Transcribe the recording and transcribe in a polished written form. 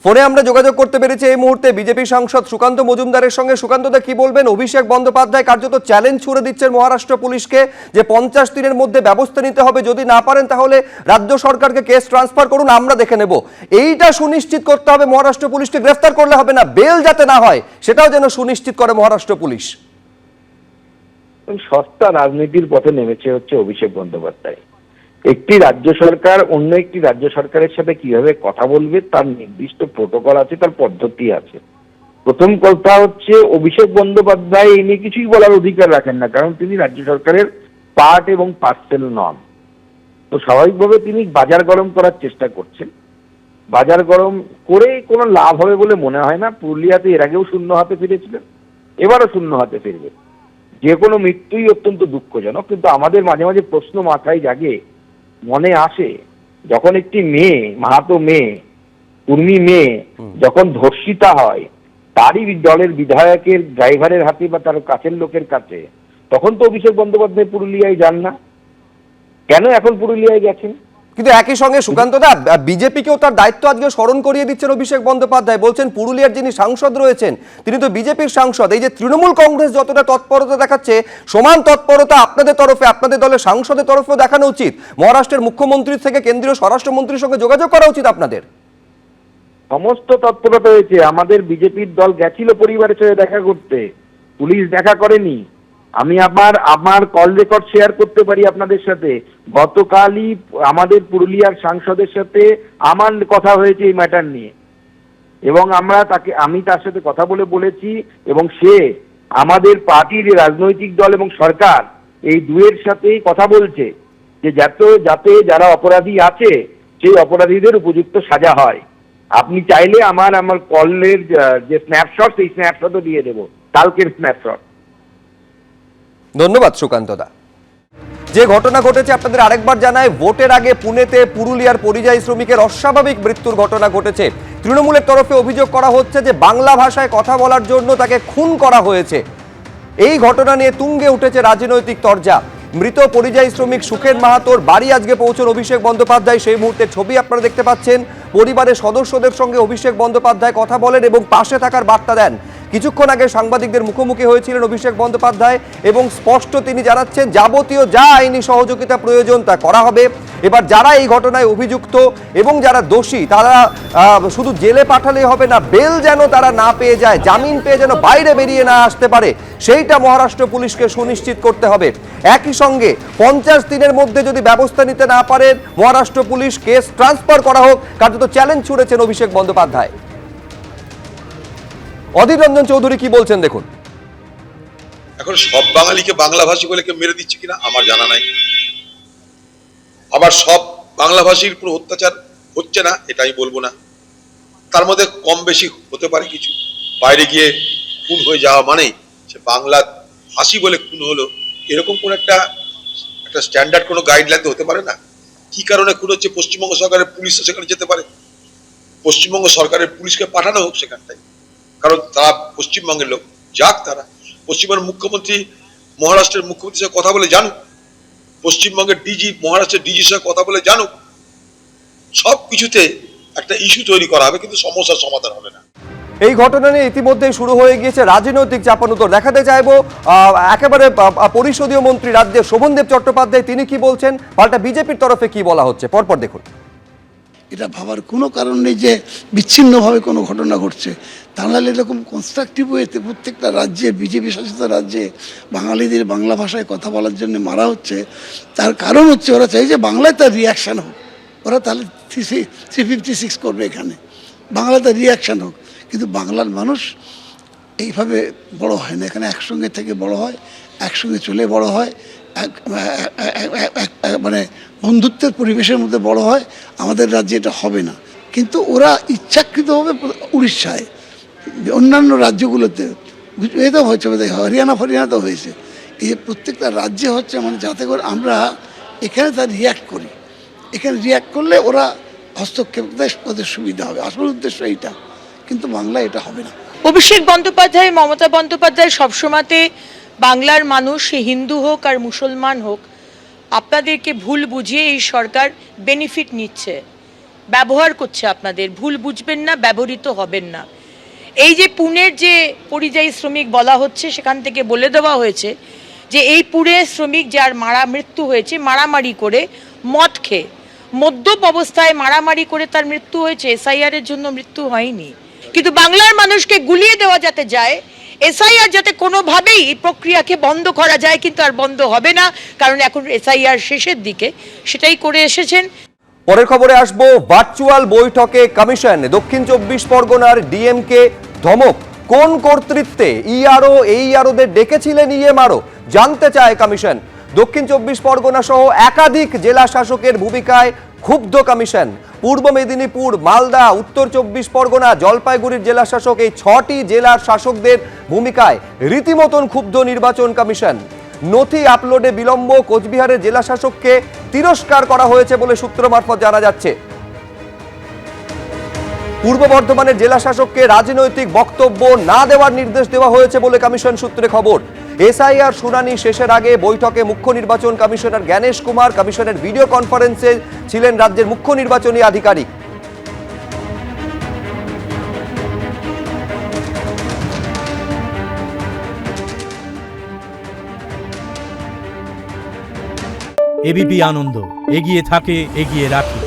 ফোনে আমরা যোগাযোগ করতে পেরেছি এই মুহূর্তে বিজেপি সাংসদ সুকান্ত মজুমদারের সঙ্গে। সুকান্তদা, কি বলবেন? অভিষেক বন্দ্যোপাধ্যায় কার্যত চ্যালেঞ্জ ছুড়ে দিচ্ছেন মহারাষ্ট্র পুলিশকে যে 50 দিনের মধ্যে ব্যবস্থা নিতে হবে, যদি না পারেন তাহলে রাজ্য সরকারকে কেস ট্রান্সফার করুন, আমরা দেখে নেব। এইটা সুনিশ্চিত করতে হবে মহারাষ্ট্র পুলিশকে, গ্রেফতার করলে হবে না, বেল যাতে না হয় সেটাও যেন সুনিশ্চিত করে মহারাষ্ট্র পুলিশ। সস্তা রাজনীতির পথে নেমেছে হচ্ছে অভিষেক বন্দ্যোপাধ্যায়। একটি রাজ্য সরকার অন্য একটি রাজ্য সরকারের সাথে কিভাবে কথা বলবে তার নির্দিষ্ট প্রোটোকল আছে, তার পদ্ধতি আছে। প্রথম কথা হচ্ছে অভিষেক বন্দ্যোপাধ্যায় এই নিয়ে কিছুই বলার অধিকার রাখেন না, কারণ তিনি রাজ্য সরকারের পার্ট এবং পার্সেল নন। তো স্বাভাবিকভাবে তিনি বাজার গরম করার চেষ্টা করছেন। বাজার গরম করে কোনো লাভ হবে বলে মনে হয় না। পুরুলিয়াতে এর আগেও শূন্য হাতে ফিরেছিলেন, এবারও শূন্য হাতে ফিরবে। যে কোনো মৃত্যুই অত্যন্ত দুঃখজনক, কিন্তু আমাদের মাঝে মাঝে প্রশ্ন মাথায় জাগে, মনে আসে, যখন একটি মেয়ে, মাহাতো মেয়ে, উর্মি মেয়ে যখন ধর্ষিতা হয় তারই দলের বিধায়কের ড্রাইভারের হাতে বা তার কাছের লোকের কাছে, তখন তো অভিষেক বন্দ্যোপাধ্যায় পুরুলিয়ায় যান না। কেন এখন পুরুলিয়ায় গেছেন? কিন্তু একই সঙ্গে সুকান্তদা, বিজেপিকেও তার দায়িত্ব আজকে স্মরণ করিয়ে দিচ্ছেন অভিষেক বন্দ্যোপাধ্যায়। বলছেন পুরুলিয়ার যিনি সাংসদ রয়েছেন তিনি তো বিজেপির সাংসদ। এই যে তৃণমূল কংগ্রেস যতটা তৎপরতা দেখাচ্ছে, সমান তৎপরতা আপনাদের তরফে, আপনাদের দলের সাংসদের তরফেও দেখানো উচিত। মহারাষ্ট্রের মুখ্যমন্ত্রীর থেকে কেন্দ্রীয় স্বরাষ্ট্রমন্ত্রীর সঙ্গে যোগাযোগ করা উচিত আপনাদের। সমস্ত তৎপরতা হয়েছে। আমাদের বিজেপির দল গেছিল পরিবারের সাথে দেখা করতে, পুলিশ দেখা করেনি। আমি আমার কল রেকর্ড শেয়ার করতে পারি আপনাদের সাথে। গতকালই আমাদের পুরুলিয়ার সাংসদের সাথে আমার কথা হয়েছে এই ম্যাটার নিয়ে, এবং আমি তার সাথে কথা বলেছি, এবং সে আমাদের পার্টির রাজনৈতিক দল এবং সরকার এই দুয়ের সাথেই কথা বলছে যে যাতে যারা অপরাধী আছে সেই অপরাধীদের উপযুক্ত সাজা হয়। আপনি চাইলে আমার কলের যে স্ন্যাপশট, সেই স্ন্যাপশটও দিয়ে দেবো, কালকের স্ন্যাপশট। ধন্যবাদ সুকান্তদা। যে ঘটনা ঘটেছে আপনাদের আরেকবার জানায়, ভোটের আগে পুনেতে পুরুলিয়ার পরিযায়ী শ্রমিকের অস্বাভাবিক মৃত্যুর ঘটনা ঘটেছে। তৃণমূলের তরফে অভিযোগ করা হচ্ছে যে বাংলা ভাষায় কথা বলার জন্য তাকে খুন করা হয়েছে। এই ঘটনা নিয়ে তুঙ্গে উঠেছে রাজনৈতিক তরজা। মৃত পরিযায়ী শ্রমিক সুখেন মাহাতোর বাড়ি আজকে পৌঁছন অভিষেক বন্দ্যোপাধ্যায়। সেই মুহূর্তের ছবি আপনারা দেখতে পাচ্ছেন। পরিবারের সদস্যদের সঙ্গে অভিষেক বন্দ্যোপাধ্যায় কথা বলেন এবং পাশে থাকার বার্তা দেন। কিছুক্ষণ আগে সাংবাদিকদের মুখোমুখি হয়েছিলেন অভিষেক বন্দ্যোপাধ্যায় এবং স্পষ্ট তিনি জানাচ্ছেন যাবতীয় যা আইনি সহযোগিতা প্রয়োজন তা করা হবে। এবার যারা এই ঘটনায় অভিযুক্ত এবং যারা দোষী তারা শুধু জেলে পাঠালেই হবে না, বেল যেন তারা না পেয়ে যায়, জামিন পেয়ে যেন বাইরে বেরিয়ে না আসতে পারে, সেইটা মহারাষ্ট্র পুলিশকে সুনিশ্চিত করতে হবে। একই সঙ্গে 50 দিনের মধ্যে যদি ব্যবস্থা নিতে না পারেন মহারাষ্ট্র পুলিশ, কেস ট্রান্সফার করা হোক, কার্যত চ্যালেঞ্জ ছুড়েছেন অভিষেক বন্দ্যোপাধ্যায়। অধীর রঞ্জন চৌধুরী কি বলছেন দেখুন। এখন সব বাঙালিকে বাংলাভাষী বলে কেউ মেরে দিচ্ছে কিনা আমার জানা নাই। আবার সব বাংলাভাষীর পুরো অত্যাচার হচ্ছে না এটা আমি বলবো না, তার মধ্যে কম বেশি হতে পারে কিছু। বাইরে গিয়ে খুন হয়ে যাওয়া মানে সে বাংলা ভাষী বলে খুন হলো, এরকম কোন একটা স্ট্যান্ডার্ড কোনো গাইডলাইন তো হতে পারে না। কি কারণে খুন হচ্ছে, পশ্চিমবঙ্গ সরকারের পুলিশ সেখানে যেতে পারে, পশ্চিমবঙ্গ সরকারের পুলিশকে পাঠানো হোক সেখানটায়, কারণ তারা পশ্চিমবঙ্গের লোক। যাক, তারা পশ্চিমবঙ্গের মুখ্যমন্ত্রী মহারাষ্ট্রের মুখ্যমন্ত্রীর সাথে কথা বলে জানুক, পশ্চিমবঙ্গের ডিজি মহারাষ্ট্রের ডিজির সাথে কথা বলে জানুক। সব কিছুতে একটা ইস্যু তৈরি করা হবে, কিন্তু সমস্যার সমাধান হবে না। এই ঘটনা নিয়ে ইতিমধ্যেই শুরু হয়ে গিয়েছে রাজনৈতিক চাপানুতর। দেখাতে চাইবো একেবারে পরিষদীয় মন্ত্রী রাজ্যের শোভনদেব চট্টোপাধ্যায় তিনি কি বলছেন, পাল্টা বিজেপির তরফে কি বলা হচ্ছে, পরপর দেখুন। এটা ভাবার কোনো কারণ নেই যে বিচ্ছিন্নভাবে কোনো ঘটনা ঘটছে। তা নাহলে এরকম কনস্ট্রাকটিভ ওয়েতে প্রত্যেকটা রাজ্যে, বিজেপি শাসিত রাজ্যে বাঙালিদের বাংলা ভাষায় কথা বলার জন্য মারা হচ্ছে। তার কারণ হচ্ছে ওরা চাই যে বাংলায় তার রিয়াকশান হোক। ওরা তাহলে 356 করবে এখানে, বাংলায় তার রিয়াকশান হোক। কিন্তু বাংলার মানুষ এইভাবে বড় হয় না, এখানে একসঙ্গে থেকে বড় হয়, একসঙ্গে চলে বড় হয়, মানে বন্ধুত্বের পরিবেশের মধ্যে বড় হয়। আমাদের রাজ্যে এটা হবে না, কিন্তু ওরা ইচ্ছাকৃতভাবে উড়িষ্যায়, অন্যান্য রাজ্যগুলোতে, এতেও হয়েছে, হরিয়ানাতেও হয়েছে। এই যে প্রত্যেকটা রাজ্যে হচ্ছে, মানে যাতে করে আমরা এখানে তার রিয়্যাক্ট করি, এখানে রিয়্যাক্ট করলে ওরা হস্তক্ষেপ দেয়, ওদের সুবিধা হবে। আসল উদ্দেশ্য এইটা, কিন্তু বাংলায় এটা হবে না। অভিষেক বন্দ্যোপাধ্যায়, মমতা বন্দ্যোপাধ্যায় সবসময়তে বাংলার মানুষ, সে হিন্দু হোক আর মুসলমান হোক, আপনাদেরকে ভুল বুঝিয়ে এই সরকার বেনিফিট নিচ্ছে। ব্যবহার করছে আপনাদের, ভুল বুঝবেন না, ব্যবহৃত হবেন না। এই যে পুনের যে পরিযায়ী শ্রমিক বলা হচ্ছে, সেখান থেকে বলে দেওয়া হয়েছে যে এই পুরে শ্রমিক যার মৃত্যু হয়েছে মারামারি করে, মদ খেয়ে, মদ্যপ অবস্থায় মারামারি করে তার মৃত্যু হয়েছে, এসআইআর এর জন্য মৃত্যু হয়নি। কিন্তু বাংলার মানুষকে গুলিয়ে দেওয়া যাতে যায়, এসআইআর যাতে কোনোভাবেই এই প্রক্রিয়াকে বন্ধ করা যায়, কিন্তু আর বন্ধ হবে না, কারণ এখন এসআইআর শেষের দিকে, সেটাই করে এসেছেন। পরের খবরে আসবো, ভার্চুয়াল বৈঠকে কমিশন, দক্ষিণ 24 পরগনার ডিএমকে ধমক। কোন কর্তৃত্বে ইআরও এইআরওদের ডেকেছিলেন ইএমআরও, জানতে চায় কমিশন। দক্ষিণ 24 পরগনা সহ একাধিক জেলা শাসকের ভূমিকায় ক্ষুব্ধ কমিশন। পূর্ব মেদিনীপুর, মালদা, উত্তর 24 পরগনা, জলপাইগুড়ির জেলা শাসক, এই 6টি জেলার শাসকদের ভূমিকায় রীতিমতন ক্ষুব্ধ নির্বাচন কমিশন। নথি আপলোডে বিলম্ব, কোচবিহারের জেলা শাসককে তিরস্কার করা হয়েছে বলে সূত্র মারফত জানা যাচ্ছে। পূর্ব বর্ধমানের জেলা শাসককে রাজনৈতিক বক্তব্য না দেওয়ার নির্দেশ দেওয়া হয়েছে বলে কমিশন সূত্রে খবর। এসআইআর শুনানি শেষের আগে বৈঠকে মুখ্য নির্বাচন কমিশনার জ্ঞানেশ কুমার, কমিশনের ভিডিও কনফারেন্সে ছিলেন রাজ্যের মুখ্য নির্বাচনী আধিকারিক। এবিপি আনন্দ, এগিয়ে থাকে, এগিয়ে রাখে।